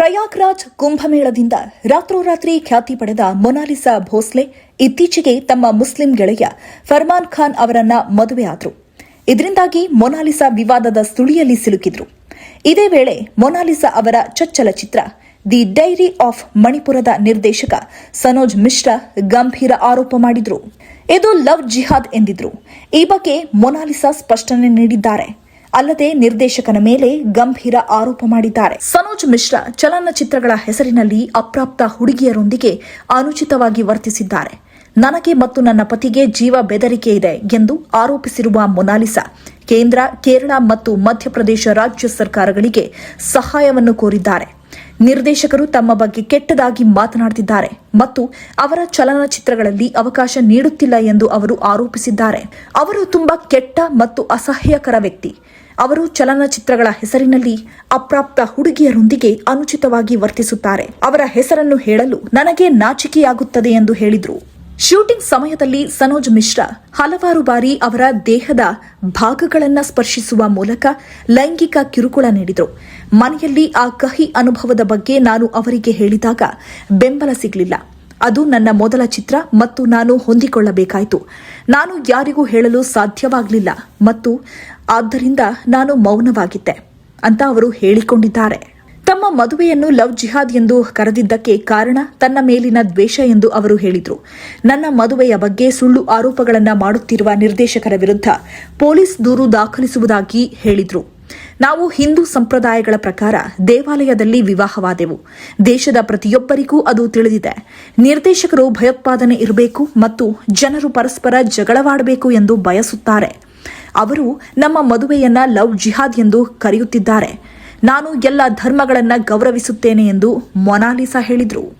ಪ್ರಯಾಗ್ರಾಜ್ ಕುಂಭಮೇಳದಿಂದ ರಾತ್ರೋರಾತ್ರಿ ಖ್ಯಾತಿ ಪಡೆದ ಮೊನಾಲಿಸಾ ಭೋಸ್ಲೆ ಇತ್ತೀಚೆಗೆ ತಮ್ಮ ಮುಸ್ಲಿಂ ಗೆಳೆಯ ಫರ್ಮಾನ್ ಖಾನ್ ಅವರನ್ನ ಮದುವೆಯಾದರು. ಇದರಿಂದಾಗಿ ಮೊನಾಲಿಸಾ ವಿವಾದದ ಸುಳಿಯಲ್ಲಿ ಸಿಲುಕಿದ್ರು. ಇದೇ ವೇಳೆ ಮೊನಾಲಿಸಾ ಅವರ ಚೊಚ್ಚಲ ಚಿತ್ರ ದಿ ಡೈರಿ ಆಫ್ ಮಣಿಪುರದ ನಿರ್ದೇಶಕ ಸನೋಜ್ ಮಿಶ್ರಾ ಗಂಭೀರ ಆರೋಪ ಮಾಡಿದ್ರು. ಇದು ಲವ್ ಜಿಹಾದ್ ಎಂದಿದ್ರು. ಈ ಬಗ್ಗೆ ಮೊನಾಲಿಸಾ ಸ್ಪಷ್ಟನೆ ನೀಡಿದ್ದಾರೆ. ಅಲ್ಲದೆ ನಿರ್ದೇಶಕನ ಮೇಲೆ ಗಂಭೀರ ಆರೋಪ ಮಾಡಿದ್ದಾರೆ. ಸನೋಜ್ ಮಿಶ್ರಾ ಚಲನಚಿತ್ರಗಳ ಹೆಸರಿನಲ್ಲಿ ಅಪ್ರಾಪ್ತ ಹುಡುಗಿಯರೊಂದಿಗೆ ಅನುಚಿತವಾಗಿ ವರ್ತಿಸಿದ್ದಾರೆ. ನನಗೆ ಮತ್ತು ನನ್ನ ಪತಿಗೆ ಜೀವ ಬೆದರಿಕೆ ಇದೆ ಎಂದು ಆರೋಪಿಸಿರುವ ಮೊನಾಲಿಸಾ ಕೇಂದ್ರ, ಕೇರಳ ಮತ್ತು ಮಧ್ಯಪ್ರದೇಶ ರಾಜ್ಯ ಸರ್ಕಾರಗಳಿಗೆ ಸಹಾಯವನ್ನು ಕೋರಿದ್ದಾರೆ. ನಿರ್ದೇಶಕರು ತಮ್ಮ ಬಗ್ಗೆ ಕೆಟ್ಟದಾಗಿ ಮಾತನಾಡುತ್ತಿದ್ದಾರೆ ಮತ್ತು ಅವರ ಚಲನಚಿತ್ರಗಳಲ್ಲಿ ಅವಕಾಶ ನೀಡುತ್ತಿಲ್ಲ ಎಂದು ಅವರು ಆರೋಪಿಸಿದ್ದಾರೆ. ಅವರು ತುಂಬಾ ಕೆಟ್ಟ ಮತ್ತು ಅಸಹ್ಯಕರ ವ್ಯಕ್ತಿ. ಅವರು ಚಲನಚಿತ್ರಗಳ ಹೆಸರಿನಲ್ಲಿ ಅಪ್ರಾಪ್ತ ಹುಡುಗಿಯರೊಂದಿಗೆ ಅನುಚಿತವಾಗಿ ವರ್ತಿಸುತ್ತಾರೆ. ಅವರ ಹೆಸರನ್ನು ಹೇಳಲು ನನಗೆ ನಾಚಿಕೆಯಾಗುತ್ತದೆ ಎಂದು ಹೇಳಿದರು. ಶೂಟಿಂಗ್ ಸಮಯದಲ್ಲಿ ಸನೋಜ್ ಮಿಶ್ರಾ ಹಲವಾರು ಬಾರಿ ಅವರ ದೇಹದ ಭಾಗಗಳನ್ನು ಸ್ಪರ್ಶಿಸುವ ಮೂಲಕ ಲೈಂಗಿಕ ಕಿರುಕುಳ ನೀಡಿದರು. ಮನೆಯಲ್ಲಿ ಆ ಕಹಿ ಅನುಭವದ ಬಗ್ಗೆ ನಾನು ಅವರಿಗೆ ಹೇಳಿದಾಗ ಬೆಂಬಲ ಸಿಗಲಿಲ್ಲ. ಅದು ನನ್ನ ಮೊದಲ ಚಿತ್ರ ಮತ್ತು ನಾನು ಹೊಂದಿಕೊಳ್ಳಬೇಕಾಯಿತು. ನಾನು ಯಾರಿಗೂ ಹೇಳಲು ಸಾಧ್ಯವಾಗಲಿಲ್ಲ ಮತ್ತು ಆದ್ದರಿಂದ ನಾನು ಮೌನವಾಗಿದ್ದೆ ಅಂತ ಅವರು ಹೇಳಿಕೊಂಡಿದ್ದಾರೆ. ತಮ್ಮ ಮದುವೆಯನ್ನು ಲವ್ ಜಿಹಾದ್ ಎಂದು ಕರೆದಿದ್ದಕ್ಕೆ ಕಾರಣ ತನ್ನ ಮೇಲಿನ ದ್ವೇಷ ಎಂದು ಅವರು ಹೇಳಿದರು. ನನ್ನ ಮದುವೆಯ ಬಗ್ಗೆ ಸುಳ್ಳು ಆರೋಪಗಳನ್ನು ಮಾಡುತ್ತಿರುವ ನಿರ್ದೇಶಕರ ವಿರುದ್ಧ ಪೊಲೀಸ್ ದೂರು ದಾಖಲಿಸುವುದಾಗಿ ಹೇಳಿದರು. ನಾವು ಹಿಂದೂ ಸಂಪ್ರದಾಯಗಳ ಪ್ರಕಾರ ದೇವಾಲಯದಲ್ಲಿ ವಿವಾಹವಾದೆವು. ದೇಶದ ಪ್ರತಿಯೊಬ್ಬರಿಗೂ ಅದು ತಿಳಿದಿದೆ. ನಿರ್ದೇಶಕರು ಭಯೋತ್ಪಾದನೆ ಇರಬೇಕು ಮತ್ತು ಜನರು ಪರಸ್ಪರ ಜಗಳವಾಡಬೇಕು ಎಂದು ಬಯಸುತ್ತಾರೆ. ಅವರು ನಮ್ಮ ಮದುವೆಯನ್ನ ಲವ್ ಜಿಹಾದ್ ಎಂದು ಕರೆಯುತ್ತಿದ್ದಾರೆ. ನಾನು ಎಲ್ಲ ಧರ್ಮಗಳನ್ನು ಗೌರವಿಸುತ್ತೇನೆ ಎಂದು ಮೊನಾಲಿಸಾ ಹೇಳಿದರು.